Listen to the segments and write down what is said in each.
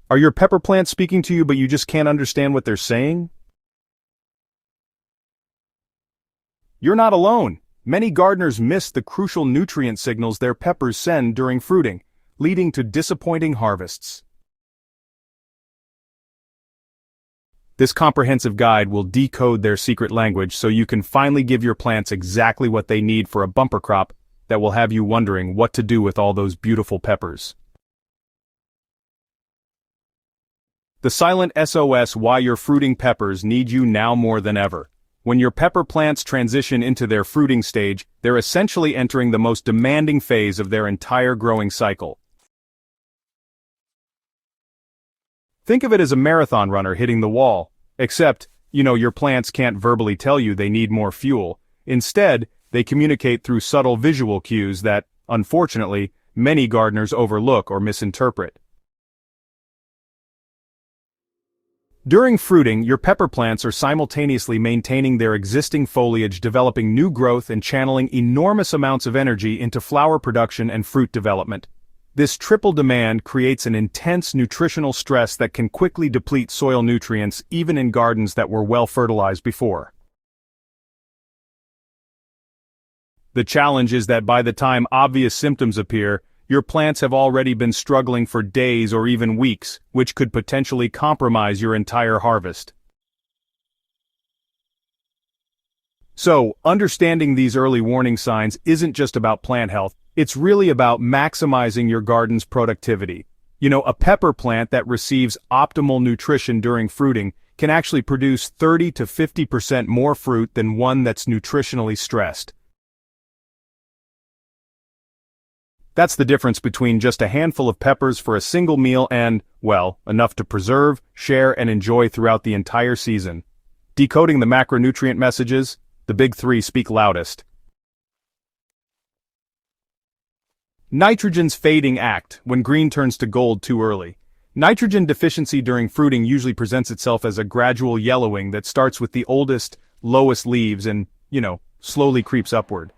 Are your pepper plants speaking to you but you just can't understand what they're saying? You're not alone. Many gardeners miss the crucial nutrient signals their peppers send during fruiting, leading to disappointing harvests. This comprehensive guide will decode their secret language so you can finally give your plants exactly what they need for a bumper crop that will have you wondering what to do with all those beautiful peppers. The silent SOS: why your fruiting peppers need you now more than ever. When your pepper plants transition into their fruiting stage, they're essentially entering the most demanding phase of their entire growing cycle. Think of it as a marathon runner hitting the wall, except, your plants can't verbally tell you they need more fuel. Instead, they communicate through subtle visual cues that, unfortunately, many gardeners overlook or misinterpret. During fruiting, your pepper plants are simultaneously maintaining their existing foliage, developing new growth, and channeling enormous amounts of energy into flower production and fruit development. This triple demand creates an intense nutritional stress that can quickly deplete soil nutrients even in gardens that were well fertilized before. The challenge is that by the time obvious symptoms appear, your plants have already been struggling for days or even weeks, which could potentially compromise your entire harvest. So, understanding these early warning signs isn't just about plant health, it's really about maximizing your garden's productivity. A pepper plant that receives optimal nutrition during fruiting can actually produce 30 to 50% more fruit than one that's nutritionally stressed. That's the difference between just a handful of peppers for a single meal and, well, enough to preserve, share, and enjoy throughout the entire season. Decoding the macronutrient messages, the big three speak loudest. Nitrogen's fading act, when green turns to gold too early. Nitrogen deficiency during fruiting usually presents itself as a gradual yellowing that starts with the oldest, lowest leaves and, slowly creeps upward.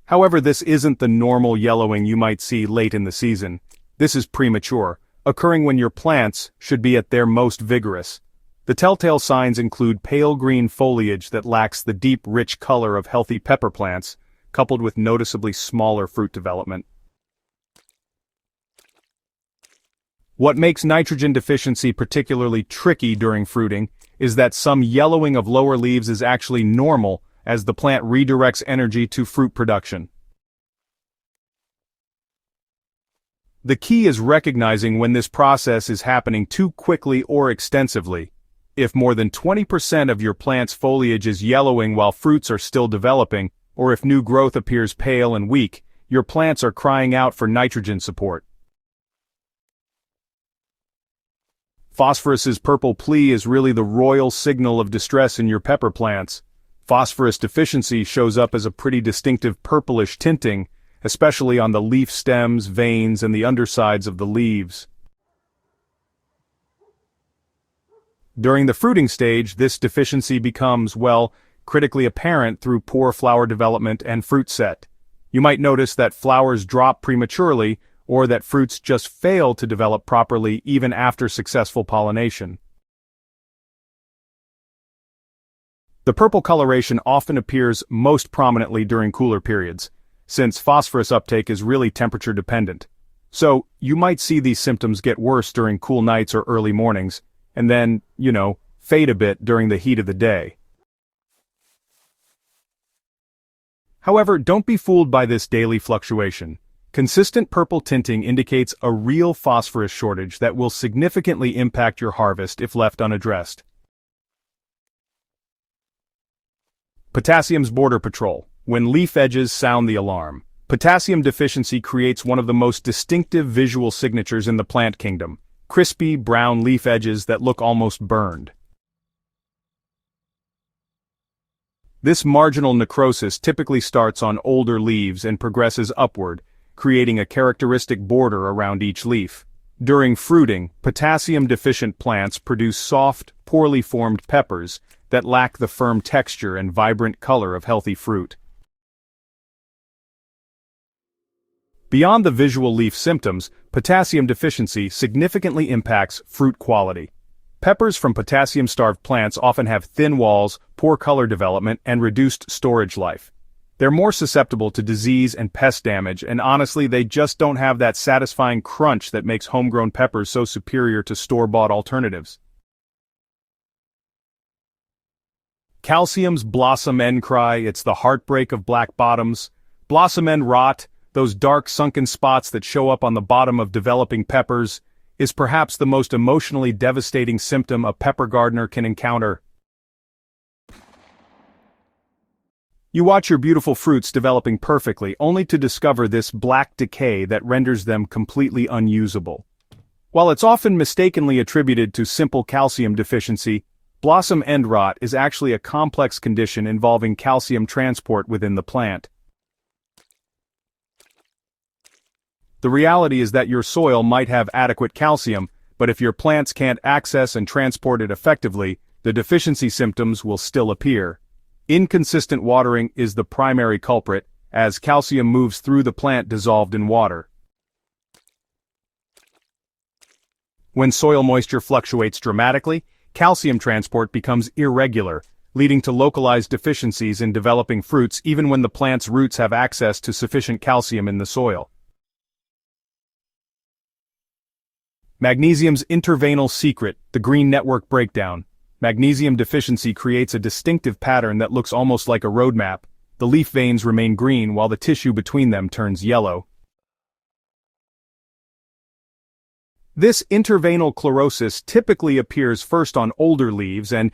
However, this isn't the normal yellowing you might see late in the season. This is premature, occurring when your plants should be at their most vigorous. The telltale signs include pale green foliage that lacks the deep, rich color of healthy pepper plants, coupled with noticeably smaller fruit development. What makes nitrogen deficiency particularly tricky during fruiting is that some yellowing of lower leaves is actually normal as the plant redirects energy to fruit production. The key is recognizing when this process is happening too quickly or extensively. If more than 20% of your plant's foliage is yellowing while fruits are still developing, or if new growth appears pale and weak, your plants are crying out for nitrogen support. Phosphorus's purple plea is really the royal signal of distress in your pepper plants. Phosphorus deficiency shows up as a pretty distinctive purplish tinting, especially on the leaf stems, veins, and the undersides of the leaves. During the fruiting stage, this deficiency becomes, critically apparent through poor flower development and fruit set. You might notice that flowers drop prematurely, or that fruits just fail to develop properly even after successful pollination. The purple coloration often appears most prominently during cooler periods, since phosphorus uptake is really temperature dependent. So, you might see these symptoms get worse during cool nights or early mornings, and then, fade a bit during the heat of the day. However, don't be fooled by this daily fluctuation. Consistent purple tinting indicates a real phosphorus shortage that will significantly impact your harvest if left unaddressed. Potassium's border patrol. When leaf edges sound the alarm. Potassium deficiency creates one of the most distinctive visual signatures in the plant kingdom: crispy, brown leaf edges that look almost burned. This marginal necrosis typically starts on older leaves and progresses upward, creating a characteristic border around each leaf. During fruiting, potassium-deficient plants produce soft, poorly formed peppers that lack the firm texture and vibrant color of healthy fruit. Beyond the visual leaf symptoms, potassium deficiency significantly impacts fruit quality. Peppers from potassium-starved plants often have thin walls, poor color development, and reduced storage life. They're more susceptible to disease and pest damage, and honestly, they just don't have that satisfying crunch that makes homegrown peppers so superior to store-bought alternatives. Calcium's blossom end cry, it's the heartbreak of black bottoms. Blossom end rot, those dark sunken spots that show up on the bottom of developing peppers, is perhaps the most emotionally devastating symptom a pepper gardener can encounter. You watch your beautiful fruits developing perfectly, only to discover this black decay that renders them completely unusable. While it's often mistakenly attributed to simple calcium deficiency, blossom end rot is actually a complex condition involving calcium transport within the plant. The reality is that your soil might have adequate calcium, but if your plants can't access and transport it effectively, the deficiency symptoms will still appear. Inconsistent watering is the primary culprit, as calcium moves through the plant dissolved in water. When soil moisture fluctuates dramatically, calcium transport becomes irregular, leading to localized deficiencies in developing fruits even when the plant's roots have access to sufficient calcium in the soil. Magnesium's interveinal secret, the green network breakdown. Magnesium deficiency creates a distinctive pattern that looks almost like a roadmap. The leaf veins remain green while the tissue between them turns yellow. This interveinal chlorosis typically appears first on older leaves and,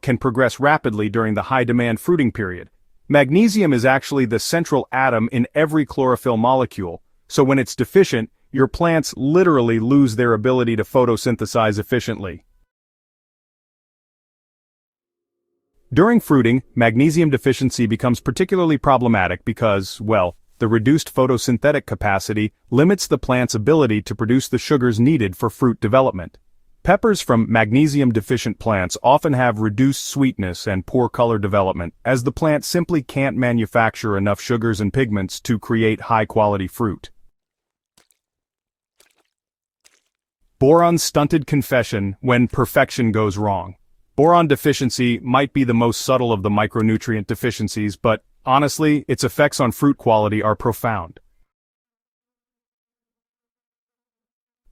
can progress rapidly during the high-demand fruiting period. Magnesium is actually the central atom in every chlorophyll molecule, so when it's deficient, your plants literally lose their ability to photosynthesize efficiently. During fruiting, magnesium deficiency becomes particularly problematic because, the reduced photosynthetic capacity limits the plant's ability to produce the sugars needed for fruit development. Peppers from magnesium-deficient plants often have reduced sweetness and poor color development, as the plant simply can't manufacture enough sugars and pigments to create high-quality fruit. Boron's stunted confession when perfection goes wrong. Boron deficiency might be the most subtle of the micronutrient deficiencies, but honestly, its effects on fruit quality are profound.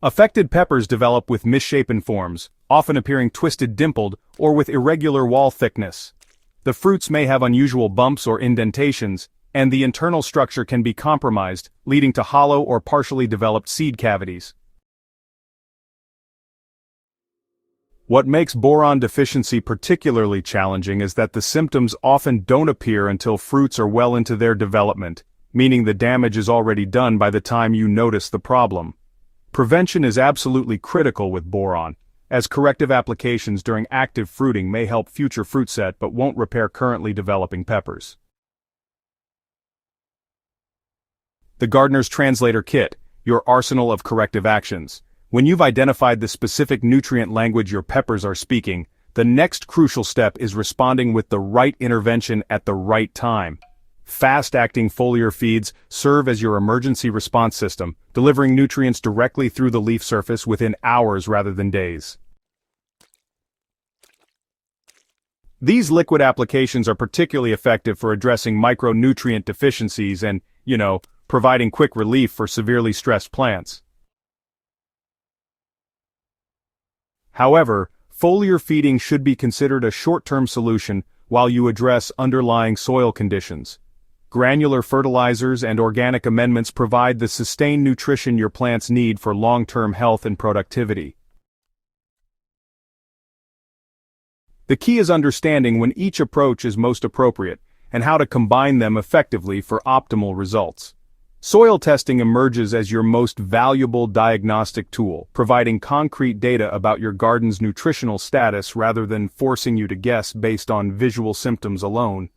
Affected peppers develop with misshapen forms, often appearing twisted dimpled or with irregular wall thickness. The fruits may have unusual bumps or indentations, and the internal structure can be compromised, leading to hollow or partially developed seed cavities. What makes boron deficiency particularly challenging is that the symptoms often don't appear until fruits are well into their development, meaning the damage is already done by the time you notice the problem. Prevention is absolutely critical with boron, as corrective applications during active fruiting may help future fruit set but won't repair currently developing peppers. The Gardener's Translator Kit, your arsenal of corrective actions. When you've identified the specific nutrient language your peppers are speaking, the next crucial step is responding with the right intervention at the right time. Fast-acting foliar feeds serve as your emergency response system, delivering nutrients directly through the leaf surface within hours rather than days. These liquid applications are particularly effective for addressing micronutrient deficiencies and, providing quick relief for severely stressed plants. However, foliar feeding should be considered a short-term solution while you address underlying soil conditions. Granular fertilizers and organic amendments provide the sustained nutrition your plants need for long-term health and productivity. The key is understanding when each approach is most appropriate and how to combine them effectively for optimal results. Soil testing emerges as your most valuable diagnostic tool, providing concrete data about your garden's nutritional status rather than forcing you to guess based on visual symptoms alone.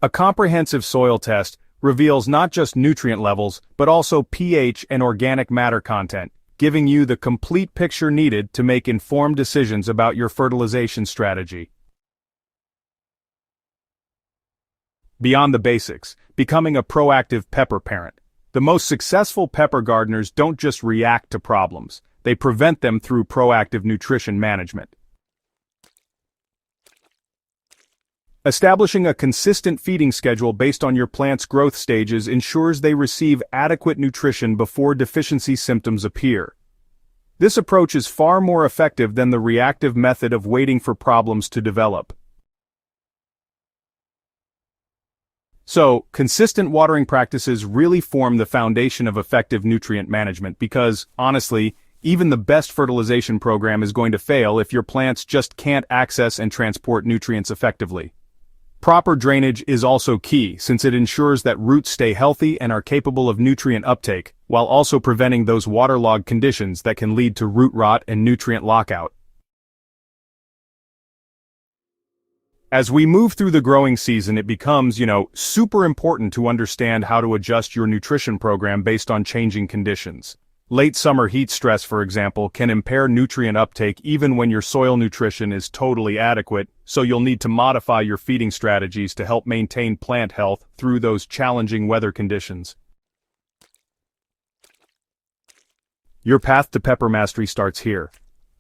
A comprehensive soil test reveals not just nutrient levels, but also pH and organic matter content, giving you the complete picture needed to make informed decisions about your fertilization strategy. Beyond the basics, becoming a proactive pepper parent. The most successful pepper gardeners don't just react to problems, they prevent them through proactive nutrition management. Establishing a consistent feeding schedule based on your plant's growth stages ensures they receive adequate nutrition before deficiency symptoms appear. This approach is far more effective than the reactive method of waiting for problems to develop. So, consistent watering practices really form the foundation of effective nutrient management because, honestly, even the best fertilization program is going to fail if your plants just can't access and transport nutrients effectively. Proper drainage is also key since it ensures that roots stay healthy and are capable of nutrient uptake, while also preventing those waterlogged conditions that can lead to root rot and nutrient lockout. As we move through the growing season, it becomes, super important to understand how to adjust your nutrition program based on changing conditions. Late summer heat stress, for example, can impair nutrient uptake even when your soil nutrition is totally adequate, so you'll need to modify your feeding strategies to help maintain plant health through those challenging weather conditions. Your path to pepper mastery starts here.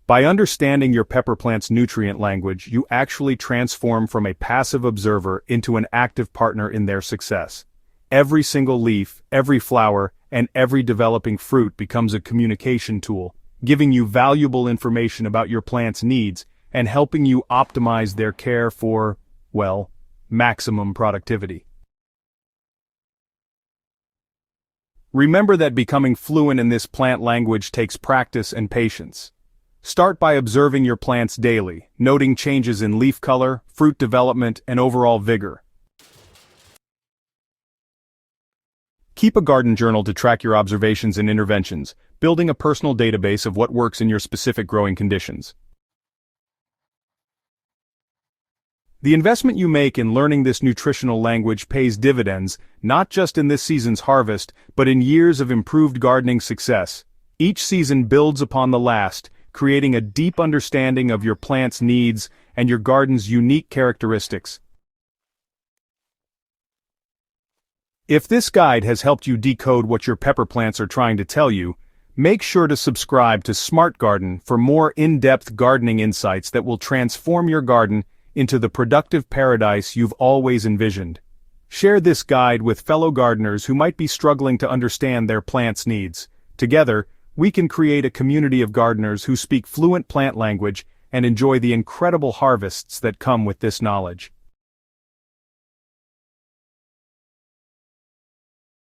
By understanding your pepper plant's nutrient language, you actually transform from a passive observer into an active partner in their success. Every single leaf, every flower, and every developing fruit becomes a communication tool, giving you valuable information about your plant's needs and helping you optimize their care for, maximum productivity. Remember that becoming fluent in this plant language takes practice and patience. Start by observing your plants daily, noting changes in leaf color, fruit development, and overall vigor. Keep a garden journal to track your observations and interventions, building a personal database of what works in your specific growing conditions. The investment you make in learning this nutritional language pays dividends, not just in this season's harvest, but in years of improved gardening success. Each season builds upon the last, creating a deep understanding of your plant's needs and your garden's unique characteristics. If this guide has helped you decode what your pepper plants are trying to tell you, make sure to subscribe to Smart Garden for more in-depth gardening insights that will transform your garden into the productive paradise you've always envisioned. Share this guide with fellow gardeners who might be struggling to understand their plants' needs. Together, we can create a community of gardeners who speak fluent plant language and enjoy the incredible harvests that come with this knowledge.